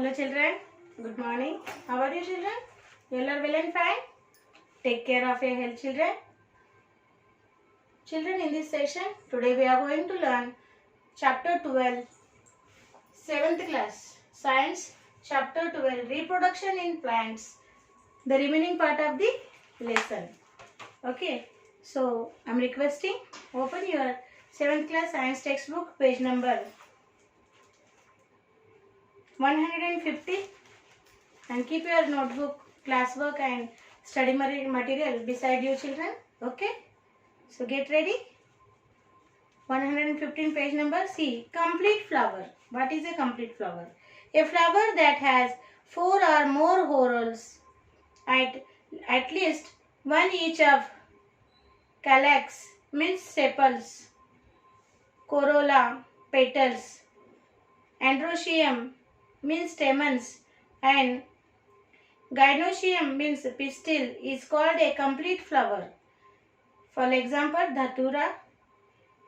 Hello children, good morning. How are you children? You all are well and fine? Take care of your health children. Children, in this session, today we are going to learn chapter 12, 7th class, science, chapter 12, reproduction in plants, the remaining part of the lesson. Okay, so I am requesting, open your 7th class science textbook, page number 150 and keep your notebook, classwork and study material beside you children. Okay, so get ready. 115 page number. See, complete flower. What is a complete flower? A flower that has 4 or more whorls at least one each of calyx means sepals, corolla, petals, androecium means stamens, and gynoecium means pistil is called a complete flower. For example, Dhatura,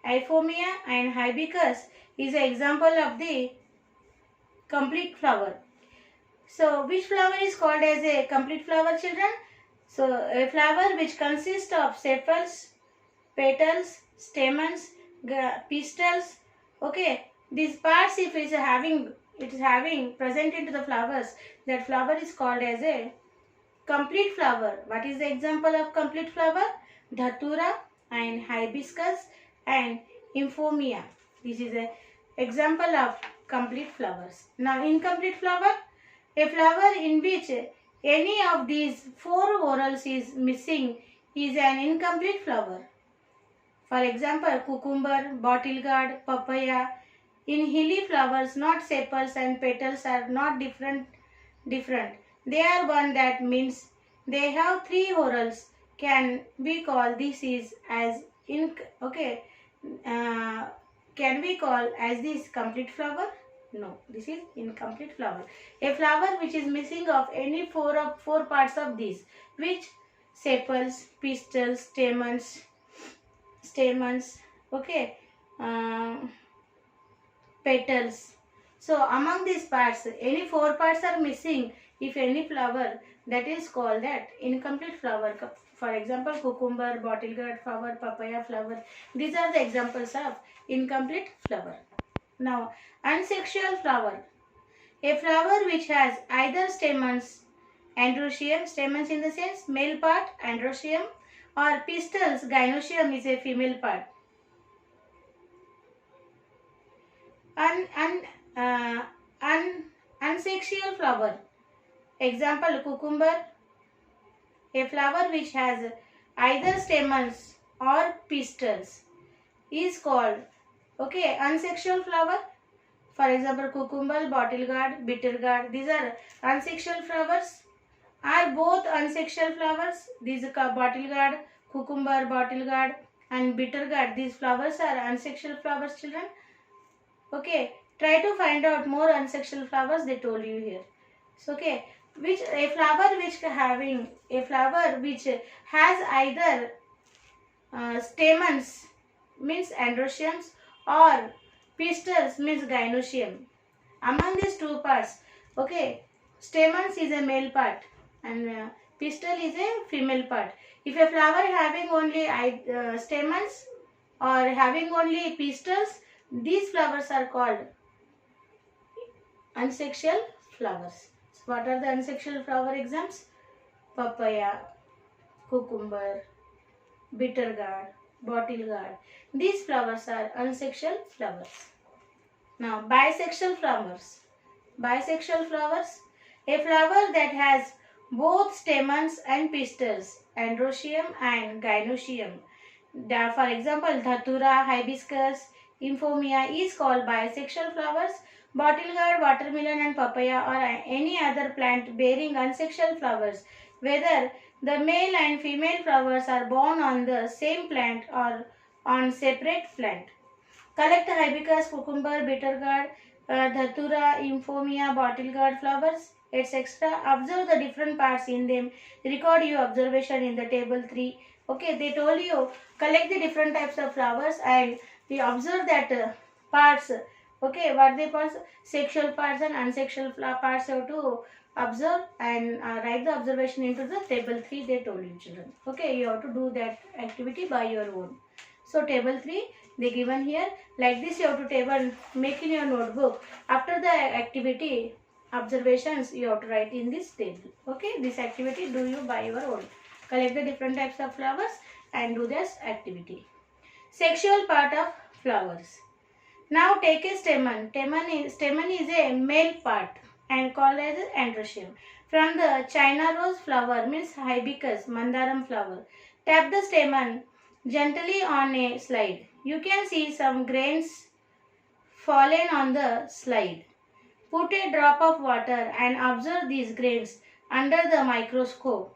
Euphormia and Hibiscus is an example of the complete flower. So, which flower is called as a complete flower, children? So, a flower which consists of sepals, petals, stamens, pistils. Okay, these parts, if it is having present into the flowers, that flower is called as a complete flower. What is the example of complete flower? Dhatura and Hibiscus and Euphormia. This is an example of complete flowers. Now, incomplete flower, a flower in which any of these 4 whorls is missing is an incomplete flower. For example, cucumber, bottle gourd, papaya. In hilly flowers, not sepals and petals are not different. They are one, that means they have 3 whorls. Can we call this is as can we call as this complete flower? No, this is incomplete flower. A flower which is missing of any 4 parts of these, which sepals, pistils, stamens, okay, petals. So among these parts, any 4 parts are missing. If any flower, that is called that incomplete flower. For example, cucumber, bottle gourd flower, papaya flower. These are the examples of incomplete flower. Now, unsexual flower. A flower which has either stamens, androecium, stamens in the sense male part, androecium, or pistils, gynoecium is a female part. Unsexual flower. Example, cucumber. A flower which has either stamens or pistils is called unsexual flower. For example, cucumber, bottle gourd, bitter gourd. These are unsexual flowers. Are both unsexual flowers? These bottle gourd, cucumber, bottle gourd and bitter gourd. These flowers are unsexual flowers, children. Okay, try to find out more unsexual flowers they told you here. So, a flower which has either stamens means androeciums or pistils means gynoecium. Among these 2 parts, stamens is a male part and pistil is a female part. If a flower having only stamens or having only pistils, these flowers are called unsexual flowers. So what are the unsexual flower examples? Papaya, cucumber, bitter gourd, bottle gourd. These flowers are unsexual flowers. Now, bisexual flowers. Bisexual flowers. A flower that has both stamens and pistils, androecium and gynoecium. For example, Dhatura, Hibiscus, Euphormia is called bisexual flowers. Bottle gourd, watermelon and papaya or any other plant bearing unsexual flowers, whether the male and female flowers are born on the same plant or on separate plant. Collect hibiscus, cucumber, bitter gourd, Dhatura, Euphormia, bottle gourd flowers, etc. Observe the different parts in them. Record your observation in the table 3. Okay, they told you collect the different types of flowers and we observe that parts Okay, what the parts, sexual parts and unsexual parts you have to observe and write the observation into the table 3 they told you children. Okay, you have to do that activity by your own. So table 3 they given here, like this you have to table, make in your notebook. After the activity observations you have to write in this table. Okay, this activity do you by your own. Collect the different types of flowers and do this activity. Sexual part of flowers. Now take a stamen. Stamen is a male part and called as androecium. From the China rose flower means hibiscus, mandaram flower. Tap the stamen gently on a slide. You can see some grains fallen on the slide. Put a drop of water and observe these grains under the microscope.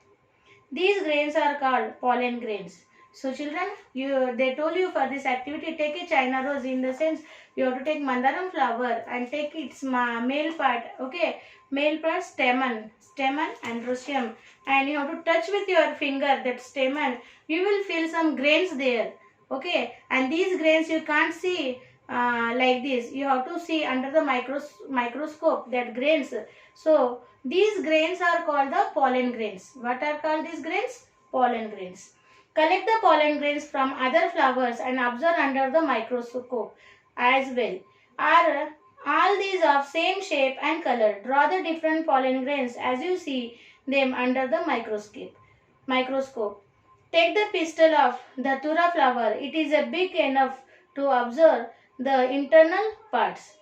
These grains are called pollen grains. So children, they told you for this activity take a China rose, in the sense you have to take mandaram flower and take its male part, okay, male part stamen androecium, and you have to touch with your finger that stamen. You will feel some grains there, okay, and these grains you can't see like this. You have to see under the microscope that grains. So these grains are called the pollen grains. What are called these grains? Pollen grains. Collect the pollen grains from other flowers and observe under the microscope as well. Are all these of same shape and color? Draw the different pollen grains as you see them under the microscope. Take the pistil of the Datura flower. It is a big enough to observe the internal parts.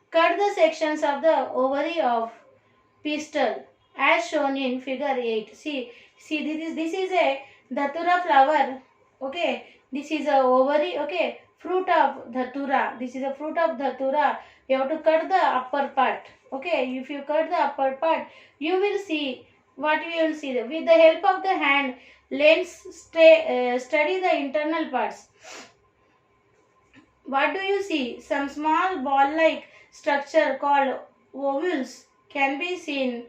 Cut the sections of the ovary of pistil as shown in figure 8. See this is a Datura flower. Okay, this is a ovary. Okay, fruit of Datura. This is a fruit of Datura. You have to cut the upper part. Okay, if you cut the upper part, you will see what we will see. With the help of the hand, let's study the internal parts. What do you see? Some small ball-like structure called ovules can be seen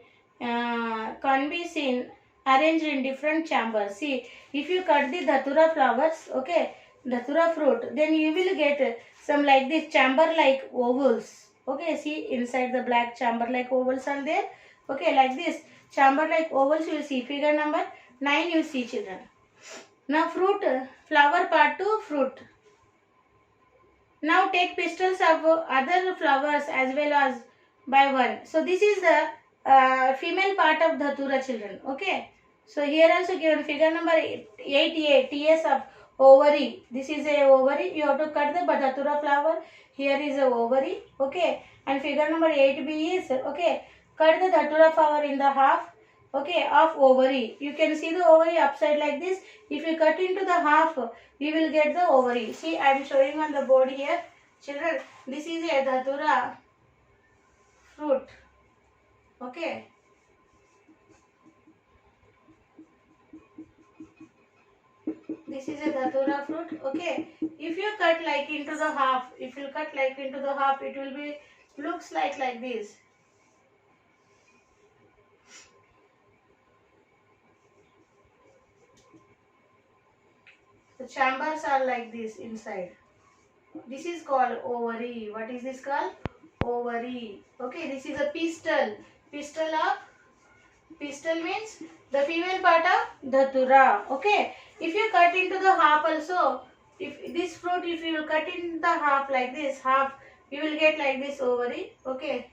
arranged in different chambers. See, if you cut the Datura flowers, okay, Datura fruit, then you will get some like this chamber-like ovals. Okay, see inside the black chamber-like ovals are there. Okay, like this chamber-like ovals you will see. Figure number 9 you see children. Now fruit, flower part 2, fruit. Now take pistils of other flowers as well as by one. So this is the female part of Datura children. Okay. So here also given figure number 8A, TS of ovary. This is a ovary. You have to cut the Datura flower. Here is a ovary. Okay. And figure number 8B is, okay, cut the Datura flower in the half. Okay, of ovary. You can see the ovary upside like this. If you cut into the half, you will get the ovary. See, I am showing on the board here. Children, this is a Datura fruit. Okay. This is a Datura fruit. Okay. If you cut like into the half, it will be looks like this. The chambers are like this inside. This is called ovary. What is this called? Ovary. Okay, this is a pistil. Pistil means the female part of Datura. Okay. If you cut into the half also, if this fruit, if you will cut in the half like this, half, you will get like this ovary. Okay.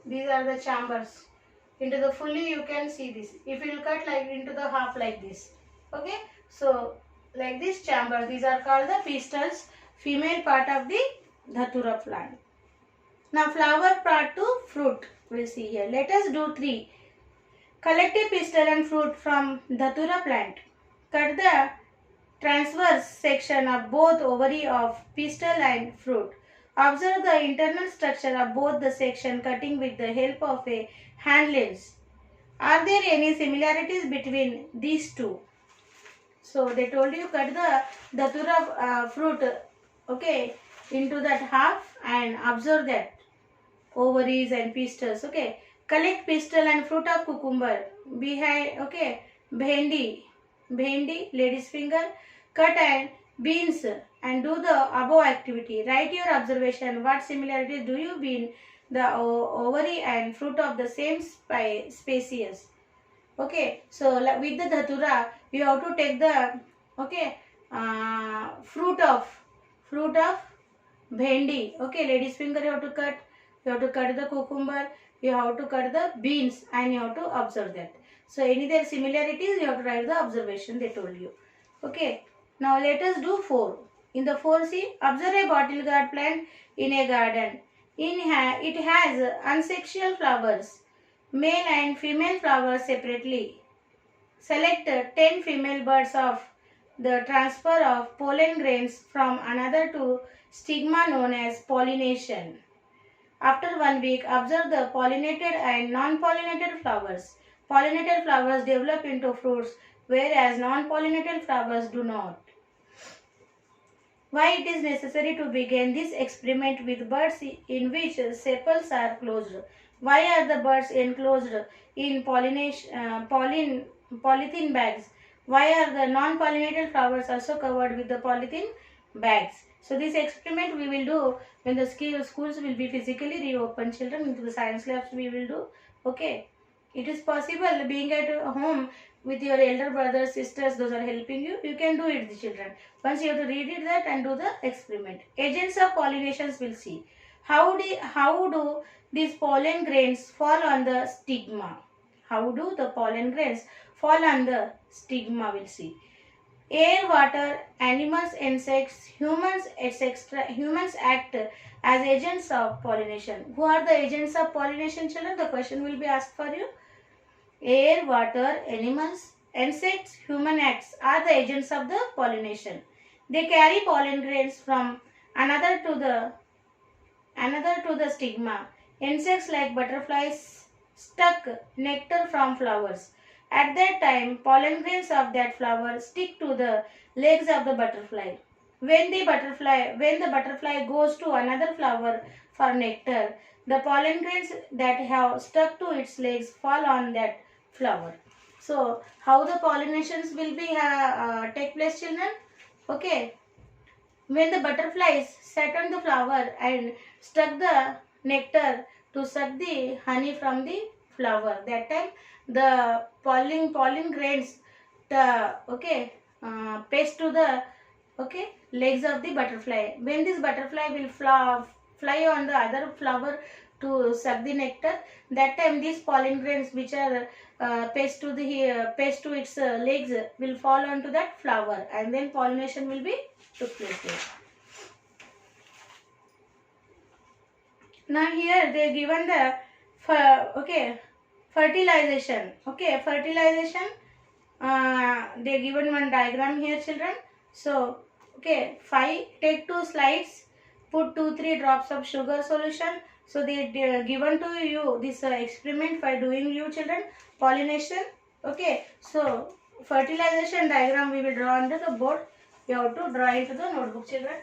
These are the chambers. Into the fully you can see this. If you will cut like into the half like this. Okay. So like this chamber. These are called the pistils. Female part of the Datura plant. Now flower part 2, fruit. We'll see here. Let us do 3. Collect a pistil and fruit from Datura plant. Cut the transverse section of both ovary of pistil and fruit. Observe the internal structure of both the section cutting with the help of a hand lens. Are there any similarities between these two? So they told you cut the Datura fruit, okay, into that half and observe that ovaries and pistils. Okay, Collect pistil and fruit of cucumber. Behind, okay, bhendi, lady's finger. Cut and beans and do the above activity. Write your observation. What similarities do you bean the ovary and fruit of the same species? Okay, so with the dhatura, you have to take the okay fruit of bhendi. Okay, lady's finger you have to cut. You have to cut the cucumber. You have to cut the beans, and you have to observe that. So any there similarities, you have to write the observation they told you. Okay. Now let us do 4. In the 4C, observe a bottle gourd plant in a garden. It has unsexual flowers, male and female flowers separately. Select 10 female birds of the transfer of pollen grains from another to stigma known as pollination. After 1 week, observe the pollinated and non-pollinated flowers. Pollinated flowers develop into fruits, whereas non-pollinated flowers do not. Why it is necessary to begin this experiment with birds in which sepals are closed? Why are the birds enclosed in polythene bags? Why are the non-pollinated flowers also covered with the polythene bags? So this experiment we will do when the schools will be physically reopened. Children, into the science labs we will do. Okay. It is possible being at home with your elder brothers, sisters, those are helping you. You can do it, the children. Once you have to read it that and do the experiment. Agents of pollinations will see. How do these pollen grains fall on the stigma? How do the pollen grains fall on the stigma? We'll see. Air, water, animals, insects, humans, etc. Humans act as agents of pollination. Who are the agents of pollination, children? The question will be asked for you. Air, water, animals, insects, human acts are the agents of the pollination. They carry pollen grains from another to the stigma. Insects like butterflies suck nectar from flowers. At that time, pollen grains of that flower stick to the legs of the butterfly. When the butterfly goes to another flower for nectar, the pollen grains that have stuck to its legs fall on that flower. So, how the pollinations will be take place, children? Okay, when the butterflies sat on the flower and stuck the nectar to suck the honey from the flower, that time the pollen grains paste to the legs of the butterfly. When this butterfly will fly on the other flower to suck the nectar, that time these pollen grains which are paste to its legs will fall onto that flower, and then pollination will be took place there. Now here they given the fertilization. Okay, fertilization. They given one diagram here, children. So okay, 5 take 2 slides, put 2-3 drops of sugar solution. So they given to you this experiment for doing, you children, pollination. Okay, so fertilization diagram we will draw onto the board. You have to draw into the notebook, children.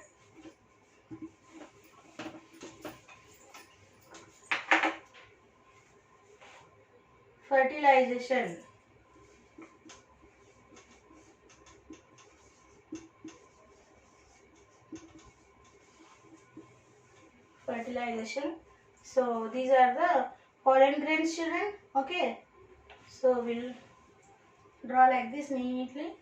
Fertilization. Fertilization. So these are the pollen grains, children. Okay. So we'll draw like this neatly.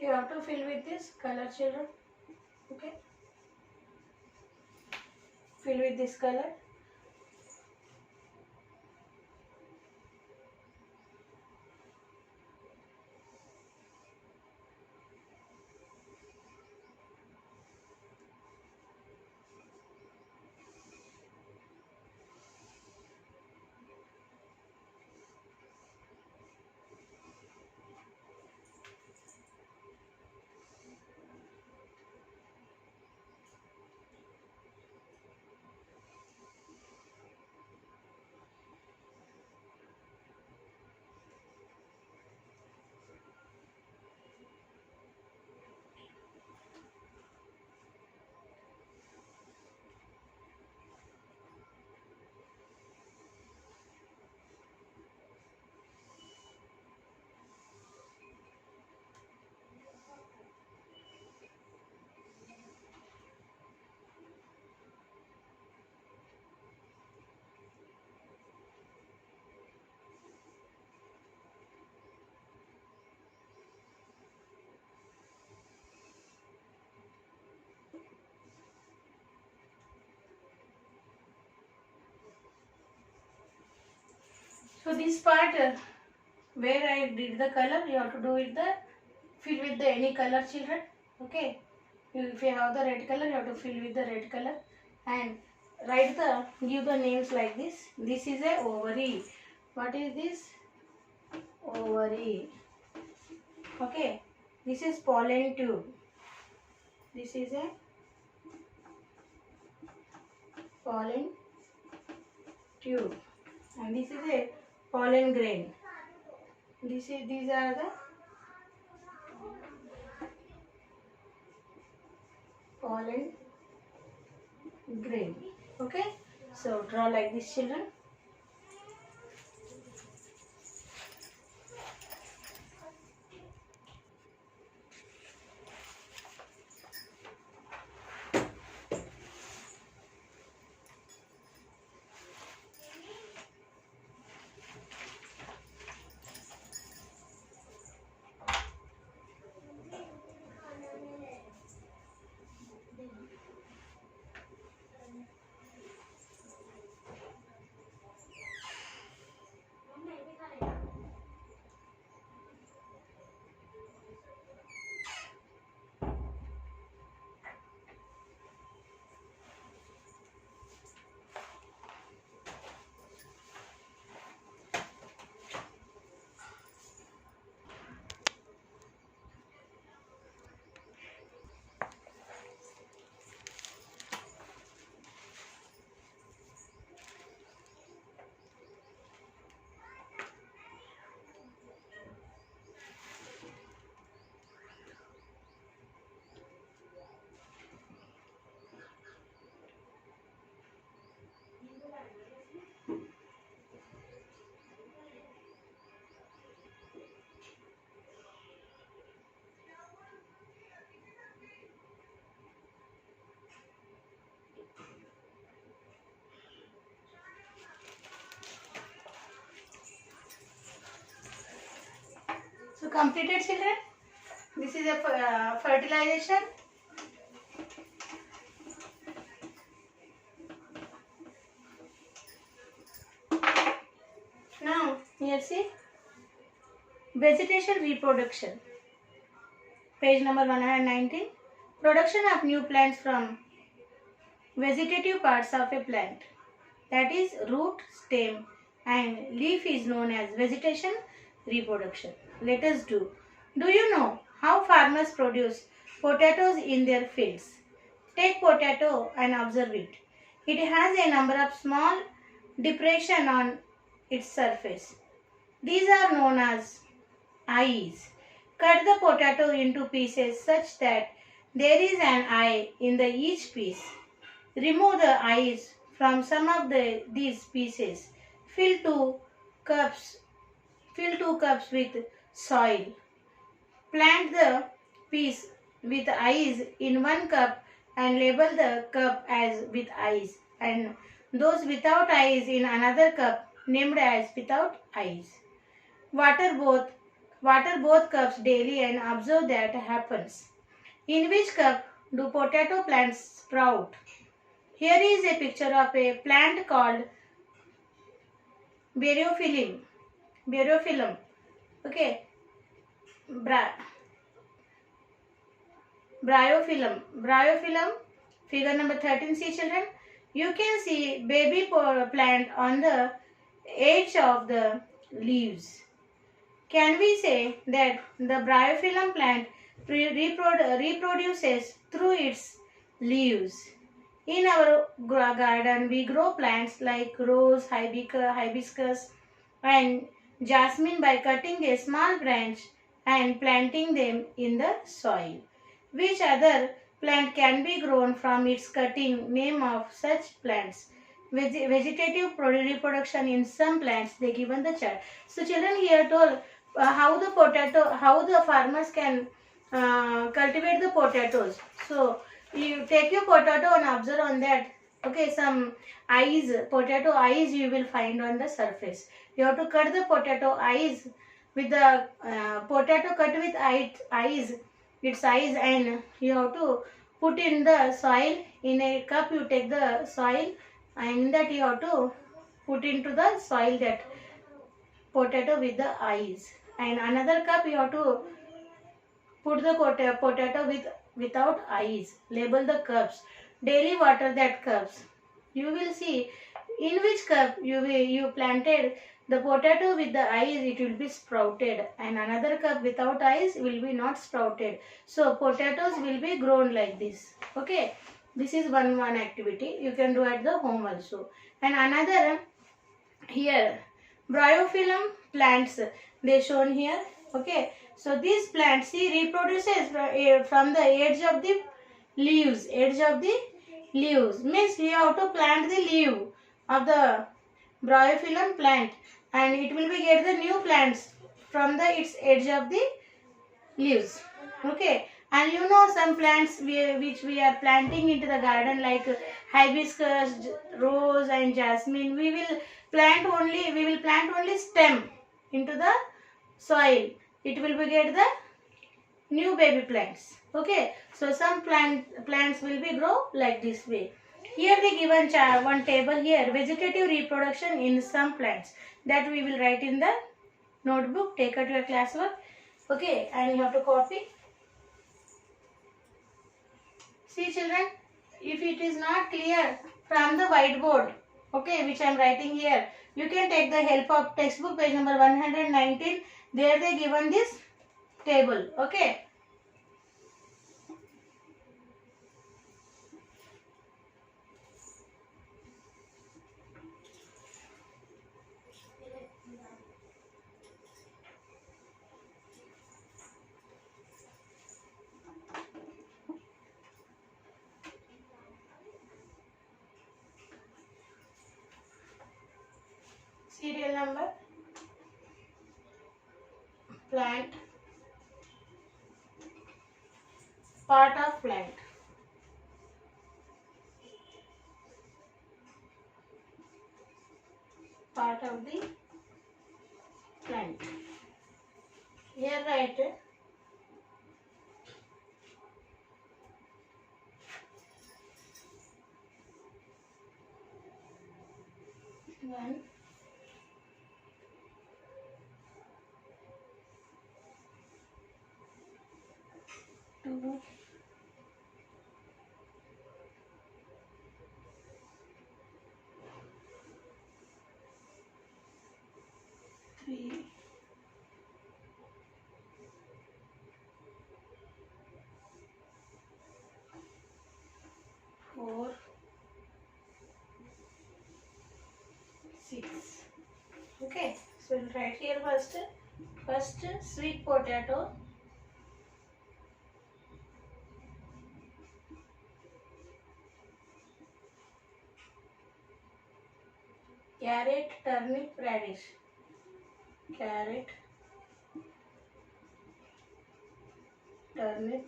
You have to fill with this color, children. Okay, fill with this color. So this part where I did the color, you have to do it the fill with the any color, children. Okay. If you have the red color, you have to fill with the red color and write the give the names like this. This is a ovary. What is this? Ovary. Okay. This is pollen tube. This is a pollen tube, and this is a pollen grain. These are the pollen grain. Okay, so draw like this, children. So completed, children. This is a fertilization. Now here see vegetation reproduction. Page number 119. Production of new plants from vegetative parts of a plant, that is root, stem and leaf, is known as vegetation reproduction. Let us do. Do you know how farmers produce potatoes in their fields? Take potato and observe it. It has a number of small depressions on its surface. These are known as eyes. Cut the potato into pieces such that there is an eye in each piece. Remove the eyes from some of these pieces. Fill cups Fill 2 cups with soil. Plant the piece with eyes in 1 cup and label the cup as with eyes, and those without eyes in another cup named as without eyes. Water both Water both cups daily and observe that happens. In which cup do potato plants sprout? Here is a picture of a plant called Bryophyllum. Bryophyllum. Okay. Bra- Bryophyllum. Bryophyllum. Figure number 13. See children. You can see baby plant on the edge of the leaves. Can we say that the bryophyllum plant reproduces through its leaves? In our garden, we grow plants like rose, hibiscus, and jasmine by cutting a small branch and planting them in the soil. Which other plant can be grown from its cutting? Name of such plants. Vegetative reproduction in some plants, they given the chart. So children here told how the farmers can cultivate the potatoes. So you take your potato and observe on that. Okay, some potato eyes you will find on the surface. You have to cut the potato eyes with the potato cut with its eyes, and you have to put in the soil. In a cup you take the soil, and in that you have to put into the soil that potato with the eyes, and another cup you have to put the potato without eyes. Label the cups. Daily water that cups. You will see in which cup you planted the potato with the eyes, it will be sprouted, and another cup without eyes will be not sprouted. So potatoes will be grown like this. Okay, this is one activity you can do at the home also. And another here bryophyllum plants they shown here. Okay, so these plants see reproduces from the edge of the leaves means we have to plant the leaf of the bryophyllum plant, and it will be get the new plants from the its edge of the leaves. Okay, and you know some plants which we are planting into the garden like hibiscus, rose and jasmine, we will plant only stem into the soil. It will be get the new baby plants. Okay, so some plants will be grow like this way. Here they given one table here, vegetative reproduction in some plants, that we will write in the notebook. Take out your classwork. Okay, and you have to copy. See children, if it is not clear from the whiteboard, okay, which I am writing here, you can take the help of textbook page number 119. There they given this table. Okay. Serial number, plant, part of plant, part of the plant. Here write 1, 2, 3, 4, 6. Okay, so we'll write here first sweet potato, carrot, turnip, radish, carrot, turnip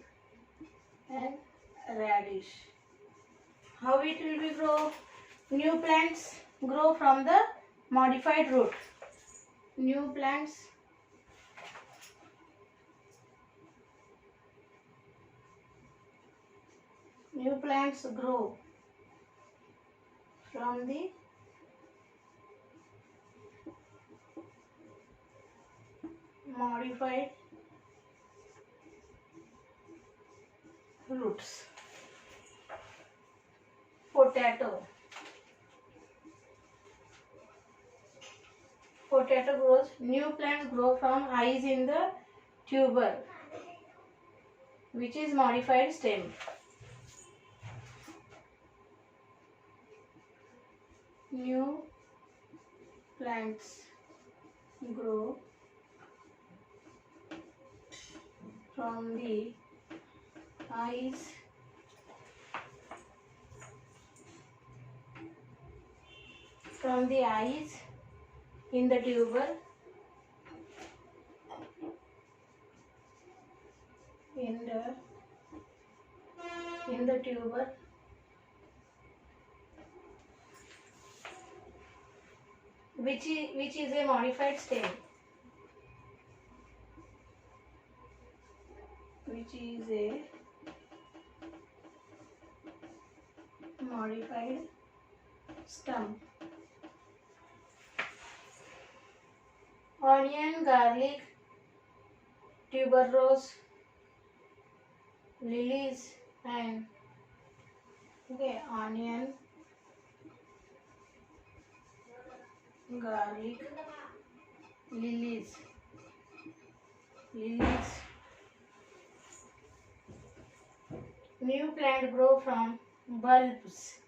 and radish. How it will be grow? New plants grow from the modified root. New plants New plants grow from the modified roots. Potato. Potato grows. New plants grow from eyes in the tuber, which is modified stem. New plants grow from the eyes in the tuber in the tuber which is a modified stem, which is a modified stump. Onion, garlic, tuberose, lilies, and onion, garlic, lilies. New plant grow from bulbs,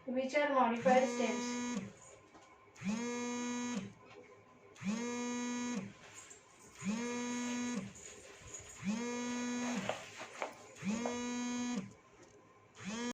which are modified stems.